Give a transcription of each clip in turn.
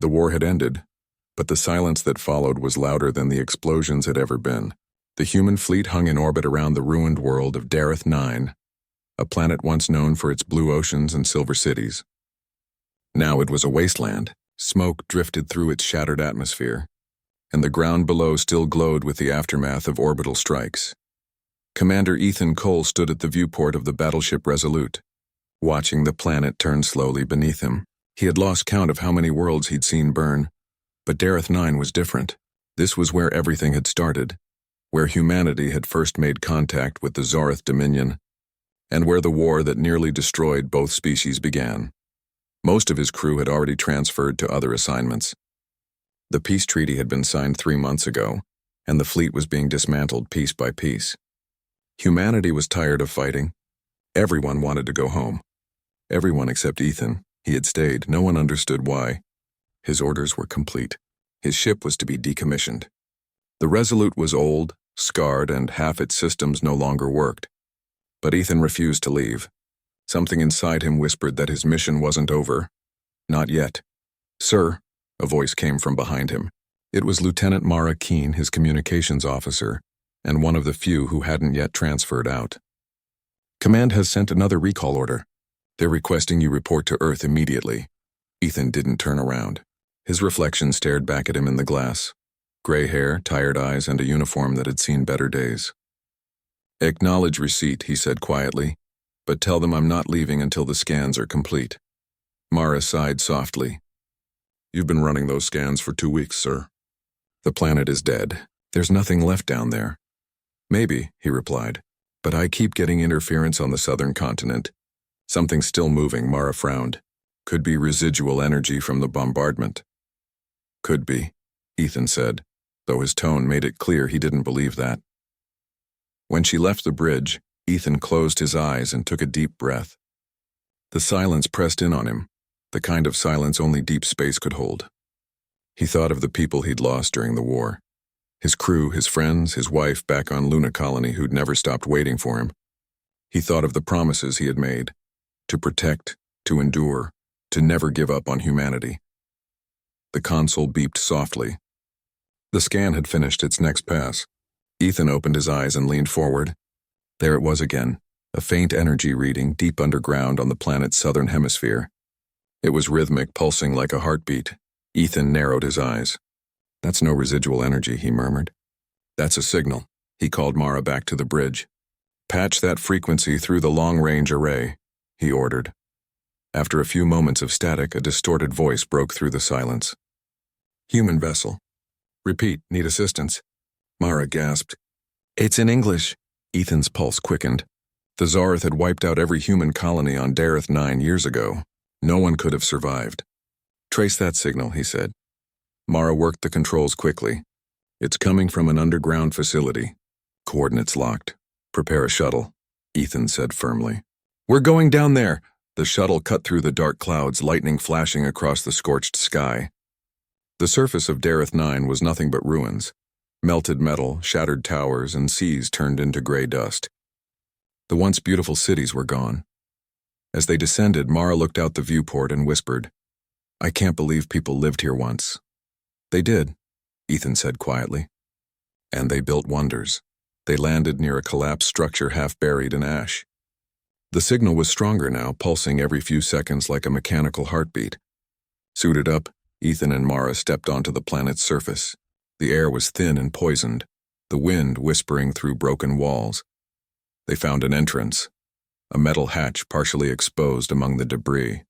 The war had ended, but the silence that followed was louder than the explosions had ever been. The human fleet hung in orbit around the ruined world of Dareth 9, a planet once known for its blue oceans and silver cities. Now it was a wasteland. Smoke drifted through its shattered atmosphere, and the ground below still glowed with the aftermath of orbital strikes. Commander Ethan Cole stood at the viewport of the battleship Resolute, watching the planet turn slowly beneath him. He had lost count of how many worlds he'd seen burn, but Dareth 9 was different. This was where everything had started, where humanity had first made contact with the Zareth Dominion, and where the war that nearly destroyed both species began. Most of his crew had already transferred to other assignments. The peace treaty had been signed 3 months ago, and the fleet was being dismantled piece by piece. Humanity was tired of fighting. Everyone wanted to go home. Everyone except Ethan. He had stayed. No one understood why. His orders were complete. His ship was to be decommissioned. The Resolute was old, scarred, and half its systems no longer worked. But Ethan refused to leave. Something inside him whispered that his mission wasn't over. Not yet. "Sir," a voice came from behind him. It was Lieutenant Mara Keene, his communications officer, and one of the few who hadn't yet transferred out. "Command has sent another recall order. They're requesting you report to Earth immediately." Ethan didn't turn around. His reflection stared back at him in the glass. Gray hair, tired eyes, and a uniform that had seen better days. "Acknowledge receipt," he said quietly, "but tell them I'm not leaving until the scans are complete." Mara sighed softly. "You've been running those scans for 2 weeks, sir." "The planet is dead. There's nothing left down there." "Maybe," he replied, "but I keep getting interference on the southern continent. Something's still moving." Mara frowned. "Could be residual energy from the bombardment." "Could be," Ethan said, though his tone made it clear he didn't believe that. When she left the bridge, Ethan closed his eyes and took a deep breath. The silence pressed in on him, the kind of silence only deep space could hold. He thought of the people he'd lost during the war. His crew, his friends, his wife back on Luna Colony who'd never stopped waiting for him. He thought of the promises he had made, to protect, to endure, to never give up on humanity. The console beeped softly. The scan had finished its next pass. Ethan opened his eyes and leaned forward. There it was again, a faint energy reading deep underground on the planet's southern hemisphere. It was rhythmic, pulsing like a heartbeat. Ethan narrowed his eyes. "That's no residual energy," he murmured. "That's a signal." He called Mara back to the bridge. "Patch that frequency through the long-range array," he ordered. After a few moments of static, a distorted voice broke through the silence. "Human vessel. Repeat, need assistance." Mara gasped. "It's in English." Ethan's pulse quickened. The Zareth had wiped out every human colony on Dareth 9 years ago. No one could have survived. "Trace that signal," he said. Mara worked the controls quickly. "It's coming from an underground facility. Coordinates locked. Prepare a shuttle," Ethan said firmly. "We're going down there." The shuttle cut through the dark clouds, lightning flashing across the scorched sky. The surface of Dareth 9 was nothing but ruins. Melted metal, shattered towers, and seas turned into gray dust. The once beautiful cities were gone. As they descended, Mara looked out the viewport and whispered, "I can't believe people lived here once." "They did," Ethan said quietly. "And they built wonders." They landed near a collapsed structure half buried in ash. The signal was stronger now, pulsing every few seconds like a mechanical heartbeat. Suited up, Ethan and Mara stepped onto the planet's surface. The air was thin and poisoned, the wind whispering through broken walls. They found an entrance, a metal hatch partially exposed among the debris.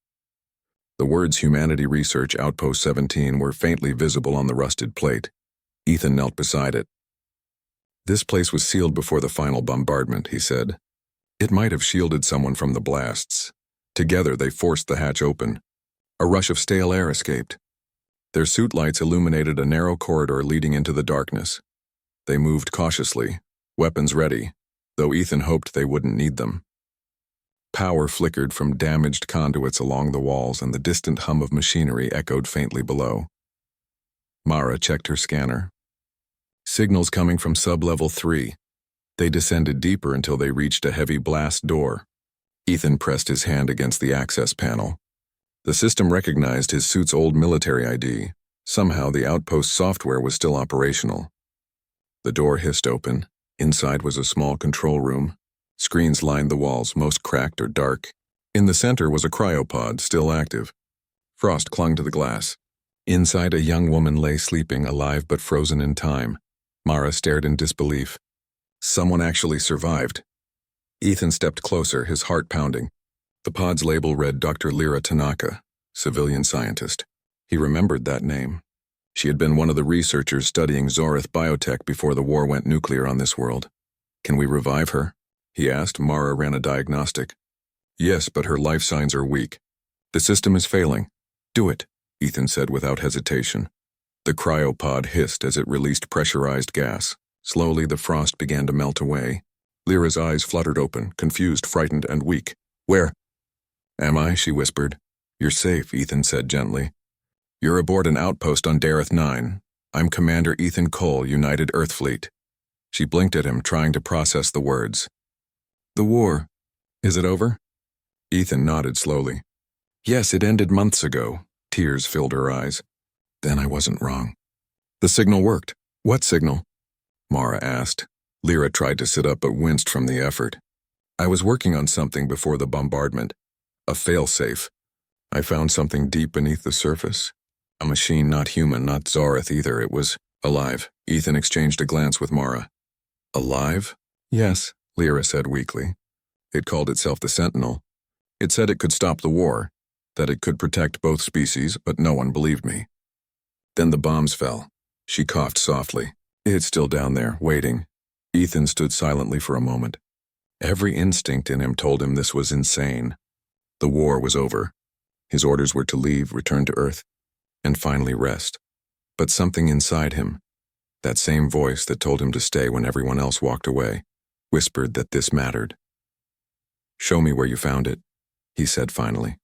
The words Humanity Research Outpost 17 were faintly visible on the rusted plate. Ethan knelt beside it. "This place was sealed before the final bombardment," he said. "It might have shielded someone from the blasts." Together they forced the hatch open. A rush of stale air escaped. Their suit lights illuminated a narrow corridor leading into the darkness. They moved cautiously, weapons ready, though Ethan hoped they wouldn't need them. Power flickered from damaged conduits along the walls, and the distant hum of machinery echoed faintly below. Mara checked her scanner. Signals coming from sub-level 3. They descended deeper until they reached a heavy blast door. Ethan pressed his hand against the access panel. The system recognized his suit's old military ID. Somehow the outpost software was still operational. The door hissed open. Inside was a small control room. Screens lined the walls, most cracked or dark. In the center was a cryopod, still active. Frost clung to the glass. Inside, a young woman lay sleeping, alive but frozen in time. Mara stared in disbelief. Someone actually survived. Ethan stepped closer, his heart pounding. The pod's label read Dr. Lyra Tanaka, civilian scientist. He remembered that name. She had been one of the researchers studying Zorith biotech before the war went nuclear on this world. "Can we revive her?" he asked. Mara ran a diagnostic. "Yes, but her life signs are weak. The system is failing." "Do it," Ethan said without hesitation. The cryopod hissed as it released pressurized gas. Slowly the frost began to melt away. Lyra's eyes fluttered open, confused, frightened, and weak. "Where am I?" she whispered. "You're safe," Ethan said gently. "You're aboard an outpost on Dareth 9. I'm Commander Ethan Cole, United Earth Fleet." She blinked at him, trying to process the words. "The war. Is it over?" Ethan nodded slowly. "Yes, it ended months ago." Tears filled her eyes. "Then I wasn't wrong." "The signal worked." "What signal?" Mara asked. Lyra tried to sit up but winced from the effort. "I was working on something before the bombardment. A failsafe. I found something deep beneath the surface. A machine not human, not Zorith either. It was alive." Ethan exchanged a glance with Mara. "Alive?" "Yes," Lyra said weakly. "It called itself the Sentinel. It said it could stop the war, that it could protect both species, but no one believed me. Then the bombs fell." She coughed softly. "It's still down there, waiting." Ethan stood silently for a moment. Every instinct in him told him this was insane. The war was over. His orders were to leave, return to Earth, and finally rest. But something inside him, that same voice that told him to stay when everyone else walked away, whispered that this mattered. "Show me where you found it," he said finally.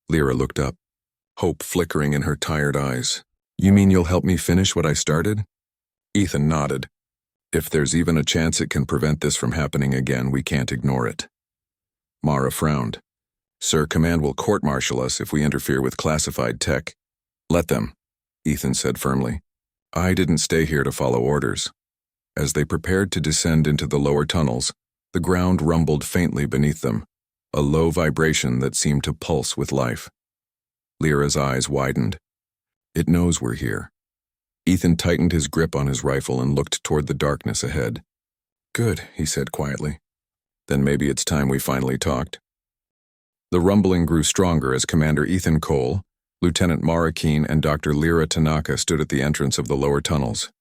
Lyra looked up, hope flickering in her tired eyes. "You mean you'll help me finish what I started?" Ethan nodded. "If there's even a chance it can prevent this from happening again, we can't ignore it." Mara frowned. "Sir, Command will court-martial us if we interfere with classified tech." "Let them," Ethan said firmly. "I didn't stay here to follow orders." As they prepared to descend into the lower tunnels, the ground rumbled faintly beneath them, a low vibration that seemed to pulse with life. Lyra's eyes widened. "It knows we're here." Ethan tightened his grip on his rifle and looked toward the darkness ahead. "Good," he said quietly. "Then maybe it's time we finally talked." The rumbling grew stronger as Commander Ethan Cole, Lieutenant Mara Keene, and Dr. Lyra Tanaka stood at the entrance of the lower tunnels.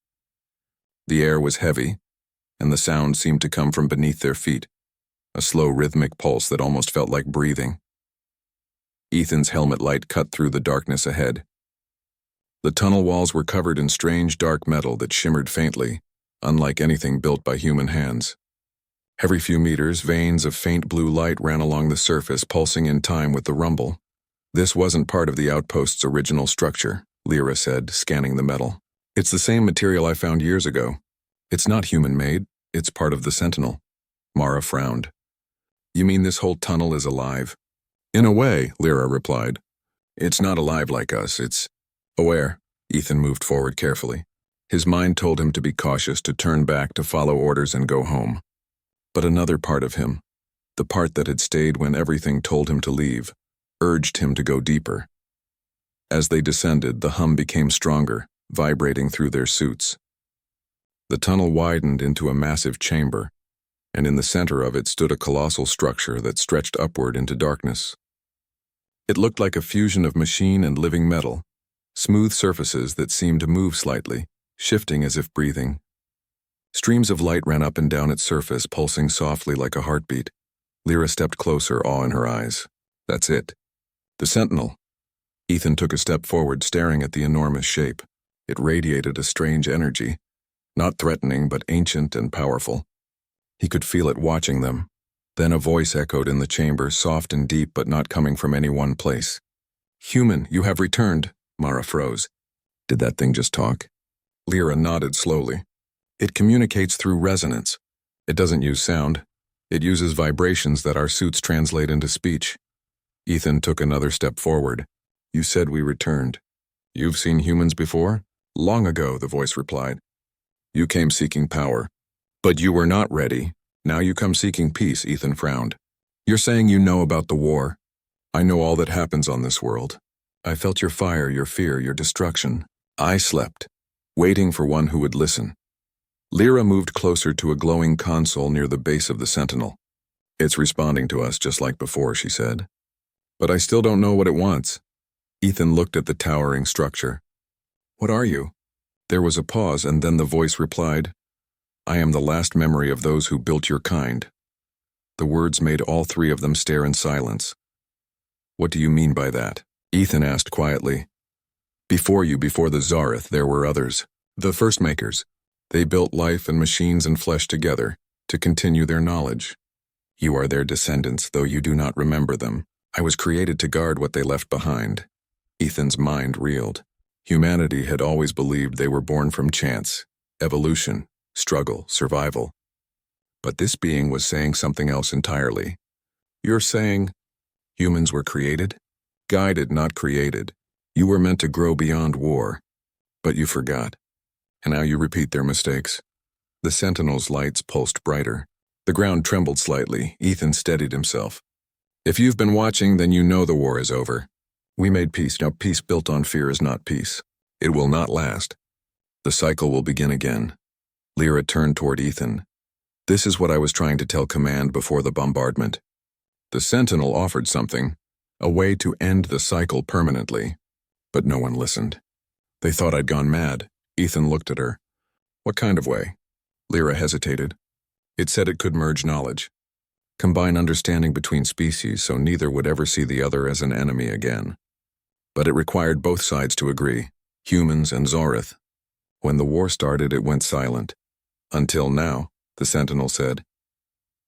The air was heavy, and the sound seemed to come from beneath their feet, a slow rhythmic pulse that almost felt like breathing. Ethan's helmet light cut through the darkness ahead. The tunnel walls were covered in strange dark metal that shimmered faintly, unlike anything built by human hands. Every few meters, veins of faint blue light ran along the surface, pulsing in time with the rumble. "This wasn't part of the outpost's original structure," Lyra said, scanning the metal. "It's the same material I found years ago. It's not human-made, it's part of the Sentinel." Mara frowned. "You mean this whole tunnel is alive?" "In a way," Lyra replied. "It's not alive like us, it's aware." Ethan moved forward carefully. His mind told him to be cautious, to turn back, to follow orders and go home. But another part of him, the part that had stayed when everything told him to leave, urged him to go deeper. As they descended, the hum became stronger, vibrating through their suits. The tunnel widened into a massive chamber, and in the center of it stood a colossal structure that stretched upward into darkness. It looked like a fusion of machine and living metal, smooth surfaces that seemed to move slightly, shifting as if breathing. Streams of light ran up and down its surface, pulsing softly like a heartbeat. Lyra stepped closer, awe in her eyes. "That's it. The Sentinel." Ethan took a step forward, staring at the enormous shape. It radiated a strange energy, not threatening but ancient and powerful. He could feel it watching them. Then a voice echoed in the chamber, soft and deep but not coming from any one place. "Human, you have returned." Mara froze. "Did that thing just talk?" Lyra nodded slowly. "It communicates through resonance. It doesn't use sound. It uses vibrations that our suits translate into speech." Ethan took another step forward. You said we returned. You've seen humans before? Long ago, the voice replied. You came seeking power. But you were not ready. Now you come seeking peace, Ethan frowned. You're saying you know about the war. I know all that happens on this world. I felt your fire, your fear, your destruction. I slept, waiting for one who would listen. Lyra moved closer to a glowing console near the base of the Sentinel. It's responding to us just like before, she said. But I still don't know what it wants. Ethan looked at the towering structure. What are you? There was a pause, and then the voice replied, I am the last memory of those who built your kind. The words made all three of them stare in silence. What do you mean by that? Ethan asked quietly. Before you, before the Zareth, there were others. The First Makers. They built life and machines and flesh together to continue their knowledge. You are their descendants, though you do not remember them. I was created to guard what they left behind. Ethan's mind reeled. Humanity had always believed they were born from chance, evolution, struggle, survival. But this being was saying something else entirely. You're saying humans were created? Guided, not created. You were meant to grow beyond war. But you forgot. And now you repeat their mistakes. The Sentinel's lights pulsed brighter. The ground trembled slightly. Ethan steadied himself. If you've been watching, then you know the war is over. We made peace. Now peace built on fear is not peace. It will not last. The cycle will begin again. Lyra turned toward Ethan. This is what I was trying to tell Command before the bombardment. The Sentinel offered something, a way to end the cycle permanently. But no one listened. They thought I'd gone mad. Ethan looked at her. What kind of way? Lyra hesitated. It said it could merge knowledge. Combine understanding between species so neither would ever see the other as an enemy again. But it required both sides to agree, humans and Zareth. When the war started, it went silent. Until now, the Sentinel said.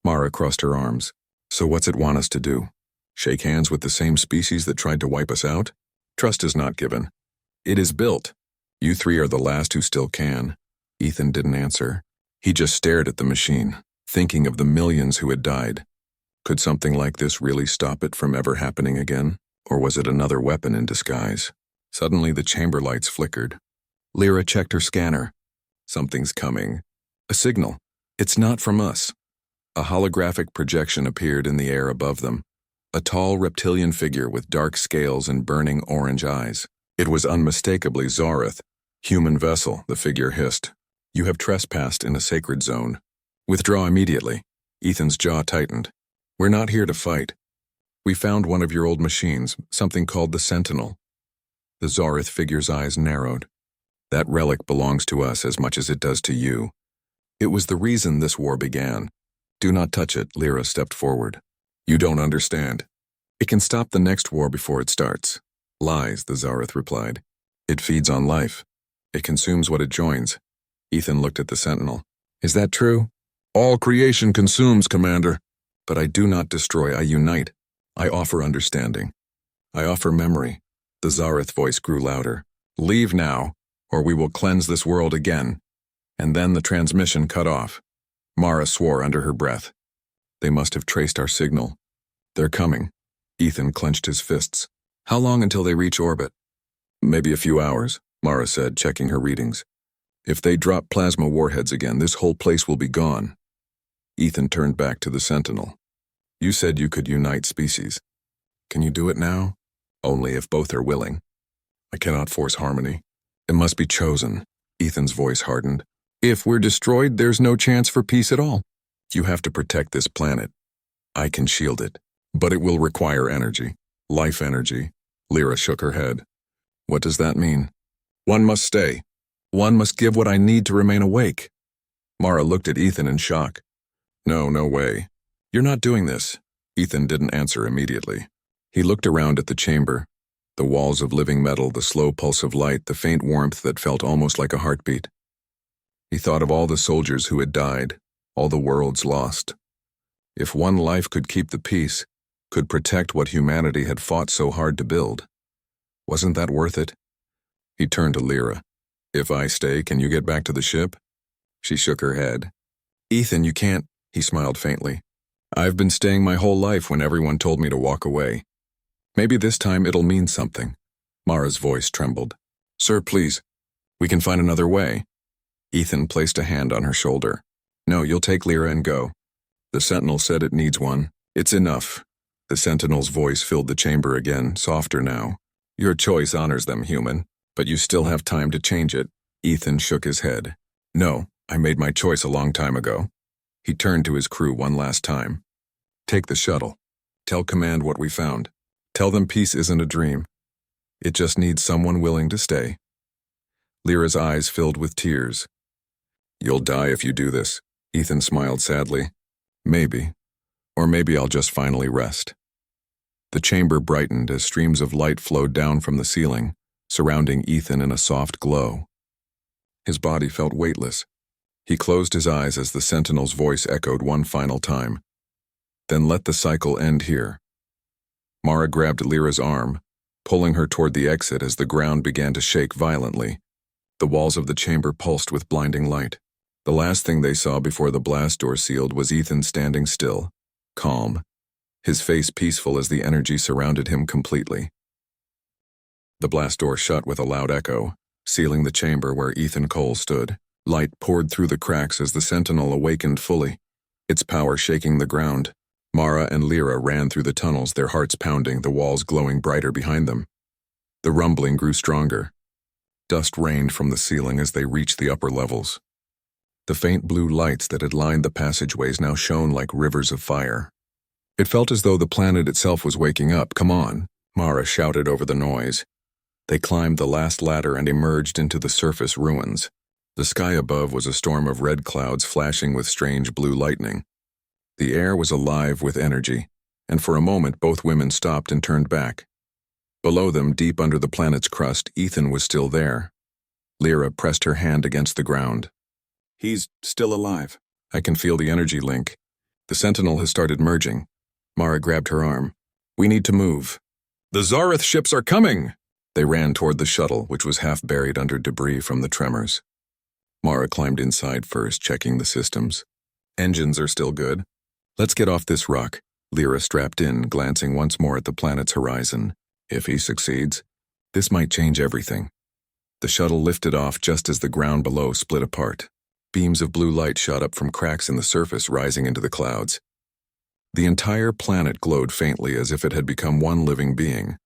Mara crossed her arms. So what's it want us to do? Shake hands with the same species that tried to wipe us out? Trust is not given. It is built. You three are the last who still can. Ethan didn't answer. He just stared at the machine, thinking of the millions who had died. Could something like this really stop it from ever happening again? Or was it another weapon in disguise? Suddenly the chamber lights flickered. Lyra checked her scanner. Something's coming. A signal. It's not from us. A holographic projection appeared in the air above them. A tall reptilian figure with dark scales and burning orange eyes. It was unmistakably Zareth. Human vessel, the figure hissed. You have trespassed in a sacred zone. Withdraw immediately. Ethan's jaw tightened. We're not here to fight. We found one of your old machines, something called the Sentinel. The Zareth figure's eyes narrowed. That relic belongs to us as much as it does to you. It was the reason this war began. Do not touch it, Lyra stepped forward. You don't understand. It can stop the next war before it starts. Lies, the Zareth replied. It feeds on life. It consumes what it joins. Ethan looked at the Sentinel. Is that true? All creation consumes, Commander. But I do not destroy, I unite. I offer understanding. I offer memory. The Zareth voice grew louder. Leave now, or we will cleanse this world again. And then the transmission cut off. Mara swore under her breath. They must have traced our signal. They're coming. Ethan clenched his fists. How long until they reach orbit? Maybe a few hours, Mara said, checking her readings. If they drop plasma warheads again, this whole place will be gone. Ethan turned back to the Sentinel. You said you could unite species. Can you do it now? Only if both are willing. I cannot force harmony. It must be chosen. Ethan's voice hardened. If we're destroyed, there's no chance for peace at all. You have to protect this planet. I can shield it, but it will require energy. Life energy. Lyra shook her head. What does that mean? One must stay. One must give what I need to remain awake. Mara looked at Ethan in shock. No way. You're not doing this. Ethan didn't answer immediately. He looked around at the chamber. The walls of living metal, the slow pulse of light, the faint warmth that felt almost like a heartbeat. He thought of all the soldiers who had died, all the worlds lost. If one life could keep the peace, could protect what humanity had fought so hard to build, wasn't that worth it? He turned to Lyra. If I stay, can you get back to the ship? She shook her head. Ethan, you can't, he smiled faintly. I've been staying my whole life when everyone told me to walk away. Maybe this time it'll mean something. Mara's voice trembled. Sir, please. We can find another way. Ethan placed a hand on her shoulder. No, you'll take Lyra and go. The sentinel said it needs one. It's enough. The sentinel's voice filled the chamber again, softer now. Your choice honors them, human, but you still have time to change it. Ethan shook his head. No, I made my choice a long time ago. He turned to his crew one last time. Take the shuttle. Tell command what we found. Tell them peace isn't a dream. It just needs someone willing to stay. Lyra's eyes filled with tears. You'll die if you do this. Ethan smiled sadly. Maybe. Or maybe I'll just finally rest. The chamber brightened as streams of light flowed down from the ceiling, surrounding Ethan in a soft glow. His body felt weightless. He closed his eyes as the sentinel's voice echoed one final time. Then let the cycle end here. Mara grabbed Lyra's arm, pulling her toward the exit as the ground began to shake violently. The walls of the chamber pulsed with blinding light. The last thing they saw before the blast door sealed was Ethan standing still, calm, his face peaceful as the energy surrounded him completely. The blast door shut with a loud echo, sealing the chamber where Ethan Cole stood. Light poured through the cracks as the sentinel awakened fully, its power shaking the ground. Mara and Lyra ran through the tunnels, their hearts pounding, the walls glowing brighter behind them. The rumbling grew stronger. Dust rained from the ceiling as they reached the upper levels. The faint blue lights that had lined the passageways now shone like rivers of fire. It felt as though the planet itself was waking up. Come on, Mara shouted over the noise. They climbed the last ladder and emerged into the surface ruins. The sky above was a storm of red clouds flashing with strange blue lightning. The air was alive with energy, and for a moment both women stopped and turned back. Below them, deep under the planet's crust, Ethan was still there. Lyra pressed her hand against the ground. He's still alive. I can feel the energy link. The sentinel has started merging. Mara grabbed her arm. We need to move. The Zareth ships are coming! They ran toward the shuttle, which was half buried under debris from the tremors. Mara climbed inside first, checking the systems. Engines are still good. Let's get off this rock. Lyra strapped in, glancing once more at the planet's horizon. If he succeeds, this might change everything. The shuttle lifted off just as the ground below split apart. Beams of blue light shot up from cracks in the surface, rising into the clouds. The entire planet glowed faintly as if it had become one living being.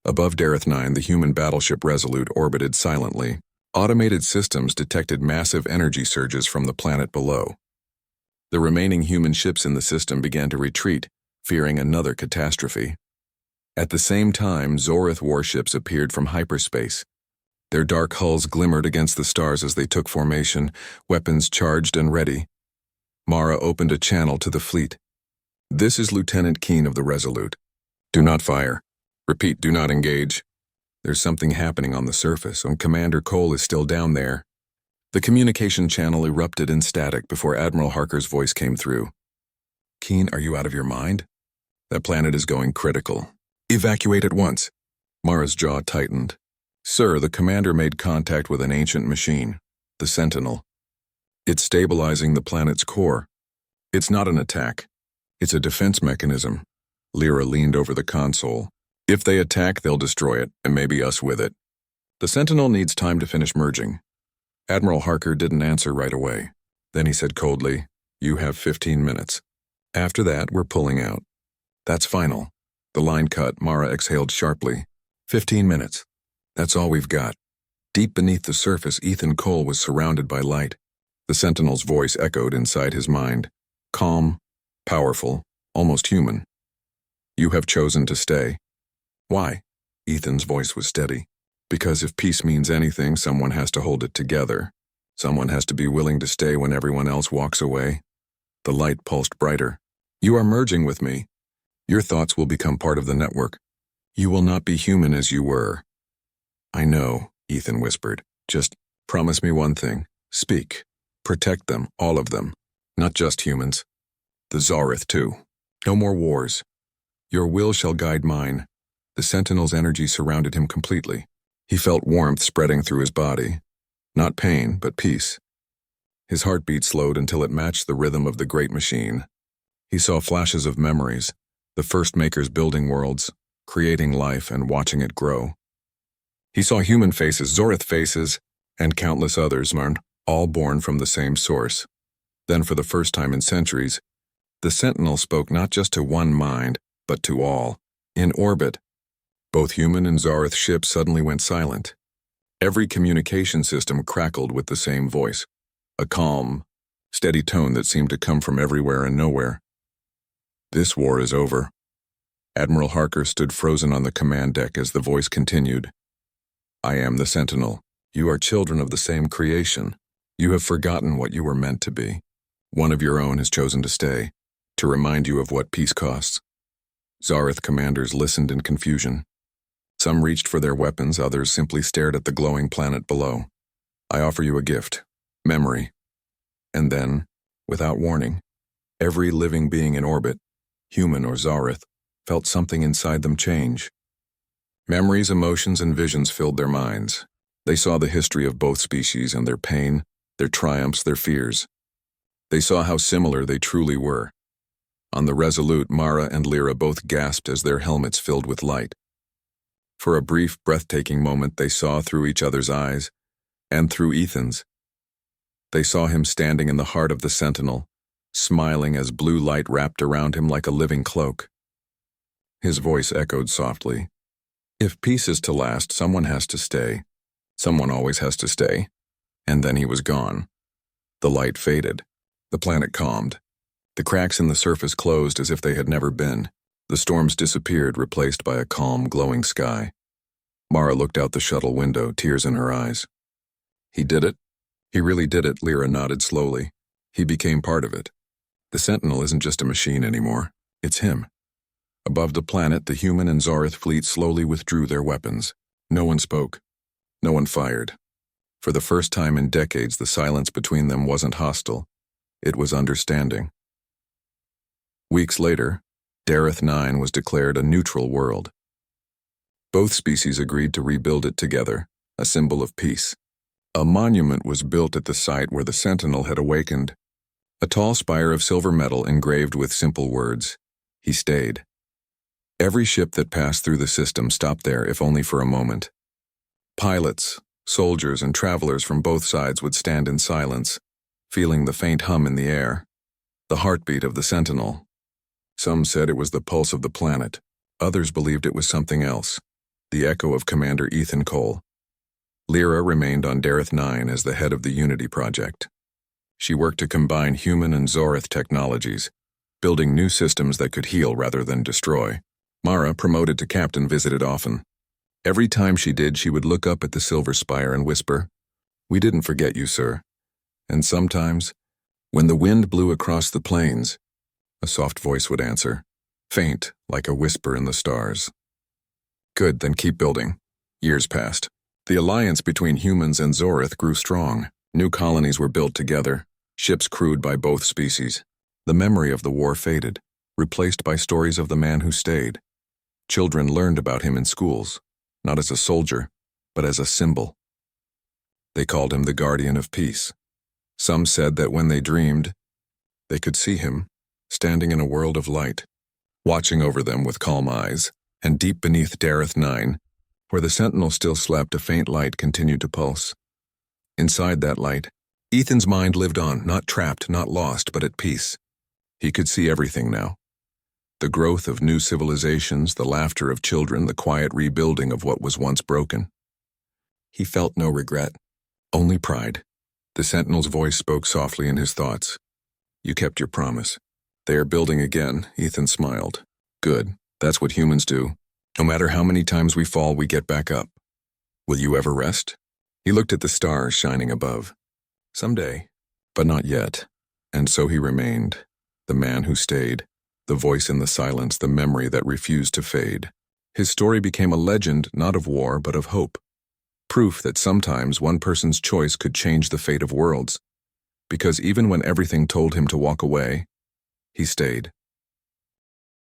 Above Dareth 9, the human battleship Resolute orbited silently. Automated systems detected massive energy surges from the planet below. The remaining human ships in the system began to retreat, fearing another catastrophe. At the same time, Zoreth warships appeared from hyperspace. Their dark hulls glimmered against the stars as they took formation, weapons charged and ready. Mara opened a channel to the fleet. This is Lieutenant Keen of the Resolute. Do not fire. Repeat, do not engage. There's something happening on the surface, and Commander Cole is still down there. The communication channel erupted in static before Admiral Harker's voice came through. Keen, are you out of your mind? That planet is going critical. Evacuate at once. Mara's jaw tightened. Sir, the commander made contact with an ancient machine, the Sentinel. It's stabilizing the planet's core. It's not an attack. It's a defense mechanism. Lyra leaned over the console. If they attack, they'll destroy it, and maybe us with it. The Sentinel needs time to finish merging. Admiral Harker didn't answer right away. Then he said coldly, You have 15 minutes. After that, we're pulling out. That's final. The line cut, Mara exhaled sharply. 15 minutes. That's all we've got. Deep beneath the surface, Ethan Cole was surrounded by light. The Sentinel's voice echoed inside his mind. Calm, powerful, almost human. You have chosen to stay. Why? Ethan's voice was steady. Because if peace means anything, someone has to hold it together. Someone has to be willing to stay when everyone else walks away. The light pulsed brighter. You are merging with me. Your thoughts will become part of the network. You will not be human as you were. I know, Ethan whispered. Just promise me one thing. Speak. Protect them, all of them. Not just humans. The Zareth too. No more wars. Your will shall guide mine. The Sentinel's energy surrounded him completely. He felt warmth spreading through his body. Not pain, but peace. His heartbeat slowed until it matched the rhythm of the great machine. He saw flashes of memories, the first makers building worlds, creating life and watching it grow. He saw human faces, Zorith faces, and countless others, all born from the same source. Then, for the first time in centuries, the Sentinel spoke not just to one mind, but to all. In orbit, both human and Zorith ships suddenly went silent. Every communication system crackled with the same voice, a calm, steady tone that seemed to come from everywhere and nowhere. This war is over. Admiral Harker stood frozen on the command deck as the voice continued. I am the Sentinel. You are children of the same creation. You have forgotten what you were meant to be. One of your own has chosen to stay, to remind you of what peace costs. Zorith commanders listened in confusion. Some reached for their weapons, others simply stared at the glowing planet below. I offer you a gift, memory. And then, without warning, every living being in orbit, human or Zorith, felt something inside them change. Memories, emotions, and visions filled their minds. They saw the history of both species and their pain, their triumphs, their fears. They saw how similar they truly were. On the Resolute, Mara and Lyra both gasped as their helmets filled with light. For a brief, breathtaking moment, they saw through each other's eyes, and through Ethan's. They saw him standing in the heart of the Sentinel, smiling as blue light wrapped around him like a living cloak. His voice echoed softly. If peace is to last, someone has to stay. Someone always has to stay. And then he was gone. The light faded. The planet calmed. The cracks in the surface closed as if they had never been. The storms disappeared, replaced by a calm, glowing sky. Mara looked out the shuttle window, tears in her eyes. He did it? He really did it, Lyra nodded slowly. He became part of it. The Sentinel isn't just a machine anymore. It's him. Above the planet, the human and Zorith fleet slowly withdrew their weapons. No one spoke. No one fired. For the first time in decades, the silence between them wasn't hostile. It was understanding. Weeks later, Dareth 9 was declared a neutral world. Both species agreed to rebuild it together, a symbol of peace. A monument was built at the site where the Sentinel had awakened, a tall spire of silver metal engraved with simple words, "He stayed." Every ship that passed through the system stopped there, if only for a moment. Pilots, soldiers, and travelers from both sides would stand in silence, feeling the faint hum in the air, the heartbeat of the Sentinel. Some said it was the pulse of the planet. Others believed it was something else, the echo of Commander Ethan Cole. Lyra remained on Dareth 9 as the head of the Unity Project. She worked to combine human and Zorith technologies, building new systems that could heal rather than destroy. Mara, promoted to captain, visited often. Every time she did, she would look up at the silver spire and whisper, "We didn't forget you, sir." And sometimes, when the wind blew across the plains, a soft voice would answer, faint like a whisper in the stars. Good, then keep building. Years passed. The alliance between humans and Zorith grew strong. New colonies were built together, ships crewed by both species. The memory of the war faded, replaced by stories of the man who stayed. Children learned about him in schools, not as a soldier, but as a symbol. They called him the Guardian of Peace. Some said that when they dreamed, they could see him, standing in a world of light, watching over them with calm eyes, and deep beneath Dareth 9, where the Sentinel still slept, a faint light continued to pulse. Inside that light, Ethan's mind lived on, not trapped, not lost, but at peace. He could see everything now. The growth of new civilizations, the laughter of children, the quiet rebuilding of what was once broken. He felt no regret, only pride. The Sentinel's voice spoke softly in his thoughts. You kept your promise. They are building again, Ethan smiled. Good, that's what humans do. No matter how many times we fall, we get back up. Will you ever rest? He looked at the stars shining above. Someday, but not yet. And so he remained, the man who stayed, the voice in the silence, the memory that refused to fade. His story became a legend, not of war, but of hope. Proof that sometimes one person's choice could change the fate of worlds. Because even when everything told him to walk away, he stayed.